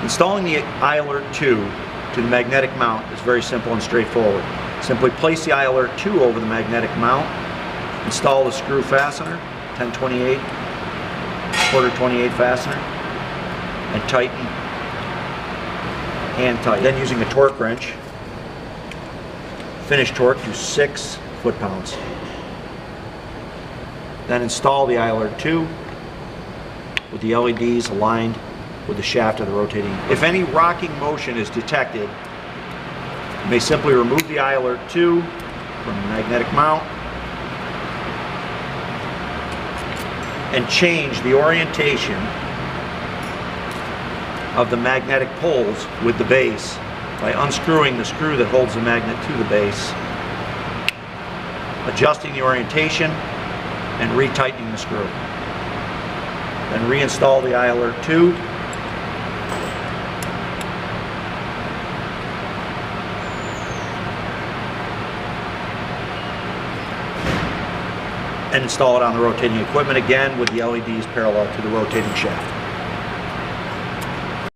Installing the I-Alert 2 to the magnetic mount is very simple and straightforward. Simply place the I-Alert 2 over the magnetic mount, install the screw fastener, 1028, quarter 28 fastener, and tighten, hand tighten. Then using a torque wrench, finish torque to 6 foot-pounds. Then install the I-Alert 2 with the LEDs aligned with the shaft of the rotating. If any rocking motion is detected, you may simply remove the I-Alert 2 from the magnetic mount and change the orientation of the magnetic poles with the base by unscrewing the screw that holds the magnet to the base, adjusting the orientation, and retightening the screw. Then reinstall the I-Alert 2. And install it on the rotating equipment again with the LEDs parallel to the rotating shaft.